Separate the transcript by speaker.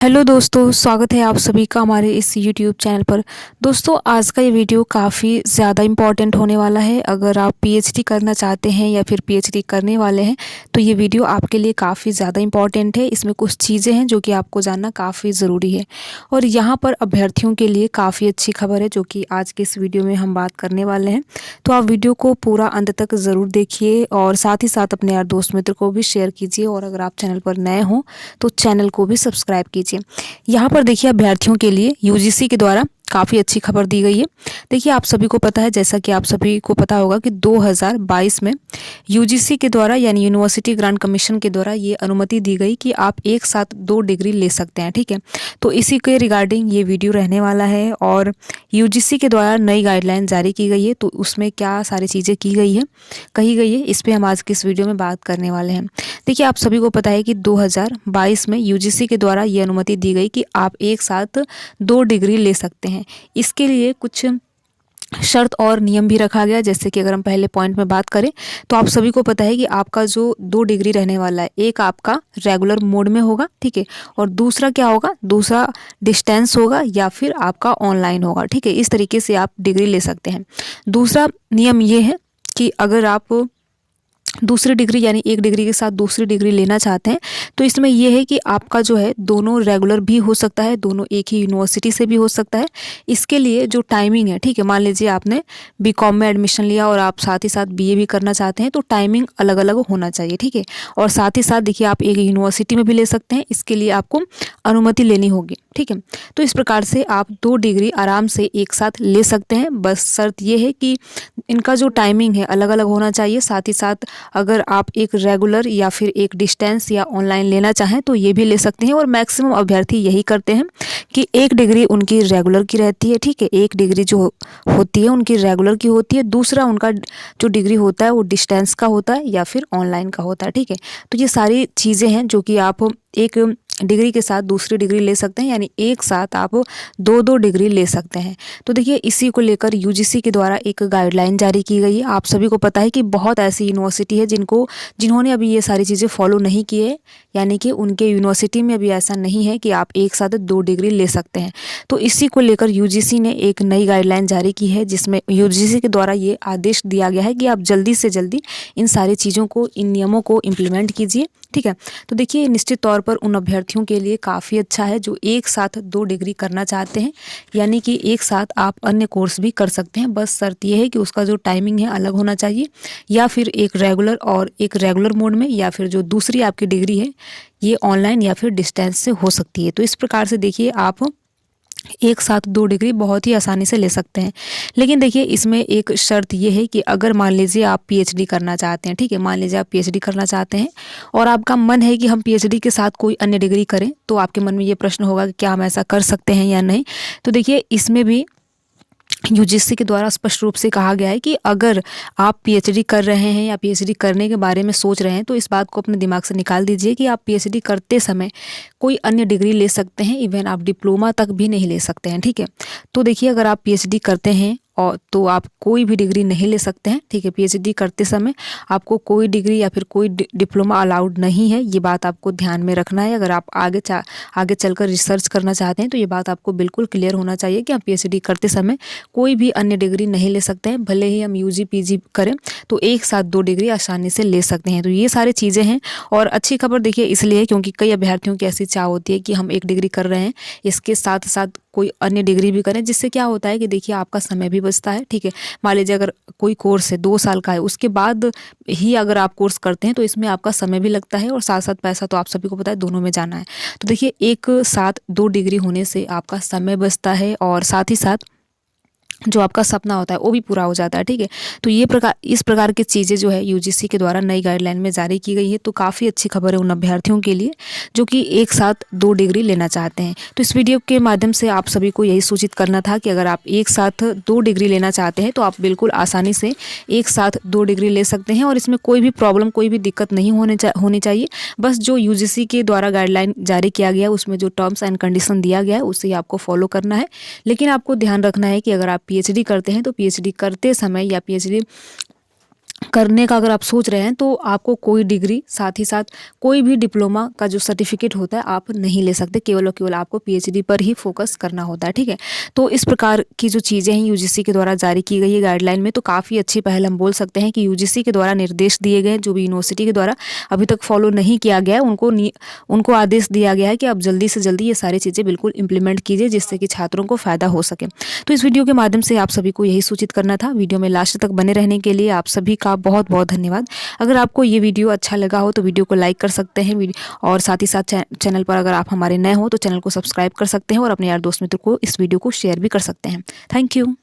Speaker 1: Hello दोस्तों, स्वागत है आप सभी का हमारे इस यूट्यूब चैनल पर। दोस्तों, आज का ये वीडियो काफ़ी ज़्यादा इम्पॉर्टेंट होने वाला है। अगर आप पीएचडी करना चाहते हैं या फिर पीएचडी करने वाले हैं तो ये वीडियो आपके लिए काफ़ी ज़्यादा इम्पॉर्टेंट है। इसमें कुछ चीज़ें हैं जो कि आपको जानना काफ़ी ज़रूरी है और यहाँ पर अभ्यर्थियों के लिए काफ़ी अच्छी खबर है जो कि आज के इस वीडियो में हम बात करने वाले हैं। तो आप वीडियो को पूरा अंत तक ज़रूर देखिए और साथ ही साथ अपने यार दोस्त मित्र को भी शेयर कीजिए और अगर आप चैनल पर नए हों तो चैनल को भी सब्सक्राइब कीजिए। यहाँ पर देखिए अभ्यर्थियों के लिए यूजीसी के द्वारा काफ़ी अच्छी खबर दी गई है। देखिए आप सभी को पता है, जैसा कि आप सभी को पता होगा कि 2022 में यूजीसी के द्वारा यानी यूनिवर्सिटी ग्रांट कमीशन के द्वारा ये अनुमति दी गई कि आप एक साथ 2 डिग्री ले सकते हैं। ठीक है, तो इसी के रिगार्डिंग ये वीडियो रहने वाला है और यूजीसी के द्वारा नई गाइडलाइन जारी की गई है तो उसमें क्या सारी चीज़ें कही गई है, इस पर हम आज की इस वीडियो में बात करने वाले हैं। देखिए आप सभी को पता है कि 2022 में यूजीसी के द्वारा ये अनुमति दी गई कि आप एक साथ 2 डिग्री ले सकते हैं। इसके लिए कुछ शर्त और नियम भी रखा गया, जैसे कि अगर हम पहले पॉइंट में बात करें तो आप सभी को पता है कि आपका जो 2 डिग्री रहने वाला है, एक आपका रेगुलर मोड में होगा, ठीक है, और दूसरा क्या होगा, दूसरा डिस्टेंस होगा या फिर आपका ऑनलाइन होगा। ठीक है, इस तरीके से आप डिग्री ले सकते हैं। दूसरा नियम ये है कि अगर आप दूसरी डिग्री यानी 1 डिग्री के साथ दूसरी डिग्री लेना चाहते हैं तो इसमें यह है कि आपका जो है दोनों रेगुलर भी हो सकता है, दोनों एक ही यूनिवर्सिटी से भी हो सकता है। इसके लिए जो टाइमिंग है, ठीक है, मान लीजिए आपने बीकॉम में एडमिशन लिया और आप साथ ही साथ बीए भी करना चाहते हैं तो टाइमिंग अलग अलग होना चाहिए। ठीक है, और साथ ही साथ देखिए आप एक यूनिवर्सिटी में भी ले सकते हैं, इसके लिए आपको अनुमति लेनी होगी। ठीक है, तो इस प्रकार से आप 2 डिग्री आराम से एक साथ ले सकते हैं। बस शर्त यह है कि इनका जो टाइमिंग है अलग अलग होना चाहिए। साथ ही साथ अगर आप एक रेगुलर या फिर एक डिस्टेंस या ऑनलाइन लेना चाहें तो ये भी ले सकते हैं और मैक्सिमम अभ्यर्थी यही करते हैं कि 1 डिग्री उनकी रेगुलर की रहती है। ठीक है, 1 डिग्री जो होती है उनकी रेगुलर की होती है, दूसरा उनका जो डिग्री होता है वो डिस्टेंस का होता है या फिर ऑनलाइन का होता है। ठीक है, तो ये सारी चीज़ें हैं जो कि आप एक डिग्री के साथ दूसरी डिग्री ले सकते हैं, यानी एक साथ आप 2-2 डिग्री ले सकते हैं। तो देखिए इसी को लेकर यूजीसी के द्वारा एक गाइडलाइन जारी की गई है। आप सभी को पता है कि बहुत ऐसी यूनिवर्सिटी है जिन्होंने अभी ये सारी चीज़ें फॉलो नहीं की है, यानी कि उनके यूनिवर्सिटी में अभी ऐसा नहीं है कि आप एक साथ 2 डिग्री ले सकते हैं। तो इसी को लेकर यूजीसी ने एक नई गाइडलाइन जारी की है जिसमें यूजीसी के द्वारा ये आदेश दिया गया है कि आप जल्दी से जल्दी इन सारी चीज़ों को, इन नियमों को इम्प्लीमेंट कीजिए। ठीक है, तो देखिए निश्चित तौर पर उन अभ्यर्थियों के लिए काफ़ी अच्छा है जो एक साथ 2 डिग्री करना चाहते हैं, यानी कि एक साथ आप अन्य कोर्स भी कर सकते हैं। बस शर्त यह है कि उसका जो टाइमिंग है अलग होना चाहिए, या फिर एक रेगुलर मोड में, या फिर जो दूसरी आपकी डिग्री है ये ऑनलाइन या फिर डिस्टेंस से हो सकती है। तो इस प्रकार से देखिए आप एक साथ 2 डिग्री बहुत ही आसानी से ले सकते हैं। लेकिन देखिए इसमें एक शर्त ये है कि अगर मान लीजिए आप पीएचडी करना चाहते हैं, ठीक है, मान लीजिए आप पीएचडी करना चाहते हैं और आपका मन है कि हम पीएचडी के साथ कोई अन्य डिग्री करें, तो आपके मन में ये प्रश्न होगा कि क्या हम ऐसा कर सकते हैं या नहीं। तो देखिए इसमें भी यूजीसी के द्वारा स्पष्ट रूप से कहा गया है कि अगर आप पीएचडी कर रहे हैं या पीएचडी करने के बारे में सोच रहे हैं तो इस बात को अपने दिमाग से निकाल दीजिए कि आप पीएचडी करते समय कोई अन्य डिग्री ले सकते हैं, इवन आप डिप्लोमा तक भी नहीं ले सकते हैं। ठीक है, तो देखिए अगर आप पीएचडी करते हैं और तो आप कोई भी डिग्री नहीं ले सकते हैं। ठीक है, पीएचडी करते समय आपको कोई डिग्री या फिर कोई डिप्लोमा अलाउड नहीं है, ये बात आपको ध्यान में रखना है। अगर आप आगे चलकर रिसर्च करना चाहते हैं तो ये बात आपको बिल्कुल क्लियर होना चाहिए कि आप पीएचडी करते समय कोई भी अन्य डिग्री नहीं ले सकते हैं। भले ही हम यूजी पीजी करें तो एक साथ 2 डिग्री आसानी से ले सकते हैं। तो ये सारी चीज़ें हैं और अच्छी खबर देखिए इसलिए क्योंकि कई अभ्यर्थियों की ऐसी चाह होती है कि हम 1 डिग्री कर रहे हैं, इसके साथ साथ कोई अन्य डिग्री भी करें, जिससे क्या होता है कि देखिए आपका समय भी बचता है। ठीक है, मान लीजिए अगर कोई कोर्स है 2 साल का है, उसके बाद ही अगर आप कोर्स करते हैं तो इसमें आपका समय भी लगता है और साथ साथ पैसा तो आप सभी को पता है दोनों में जाना है। तो देखिए एक साथ 2 डिग्री होने से आपका समय बचता है और साथ ही साथ जो आपका सपना होता है वो भी पूरा हो जाता है। ठीक है, तो इस प्रकार की चीज़ें जो है यूजीसी के द्वारा नई गाइडलाइन में जारी की गई है, तो काफ़ी अच्छी खबर है उन अभ्यर्थियों के लिए जो कि एक साथ 2 डिग्री लेना चाहते हैं। तो इस वीडियो के माध्यम से आप सभी को यही सूचित करना था कि अगर आप एक साथ 2 डिग्री लेना चाहते हैं तो आप बिल्कुल आसानी से एक साथ 2 डिग्री ले सकते हैं और इसमें कोई भी प्रॉब्लम, कोई भी दिक्कत नहीं होनी चाहिए। बस जो यूजीसी के द्वारा गाइडलाइन जारी किया गया उसमें जो टर्म्स एंड कंडीशन दिया गया है उसे ही आपको फॉलो करना है। लेकिन आपको ध्यान रखना है कि अगर आप पीएचडी करते हैं तो पीएचडी करते समय या पीएचडी करने का अगर आप सोच रहे हैं तो आपको कोई डिग्री, साथ ही साथ कोई भी डिप्लोमा का जो सर्टिफिकेट होता है आप नहीं ले सकते, केवल और केवल आपको पीएचडी पर ही फोकस करना होता है, ठीक है। तो इस प्रकार की जो चीज़ें हैं यूजीसी के द्वारा जारी की गई है गाइडलाइन में, तो काफ़ी अच्छी पहल हम बोल सकते हैं कि यूजीसी के द्वारा निर्देश दिए गए, जो भी यूनिवर्सिटी के द्वारा अभी तक फॉलो नहीं किया गया है उनको आदेश दिया गया है कि आप जल्दी से जल्दी ये सारी चीज़ें बिल्कुल इम्प्लीमेंट कीजिए, जिससे कि छात्रों को फ़ायदा हो सके। तो इस वीडियो के माध्यम से आप सभी को यही सूचित करना था। वीडियो में लास्ट तक बने रहने के लिए आप सभी का बहुत बहुत धन्यवाद। अगर आपको ये वीडियो अच्छा लगा हो तो वीडियो को लाइक कर सकते हैं, और साथ ही साथ चैनल पर अगर आप हमारे नए हो तो चैनल को सब्सक्राइब कर सकते हैं, और अपने यार दोस्त मित्र को इस वीडियो को शेयर भी कर सकते हैं। Thank you.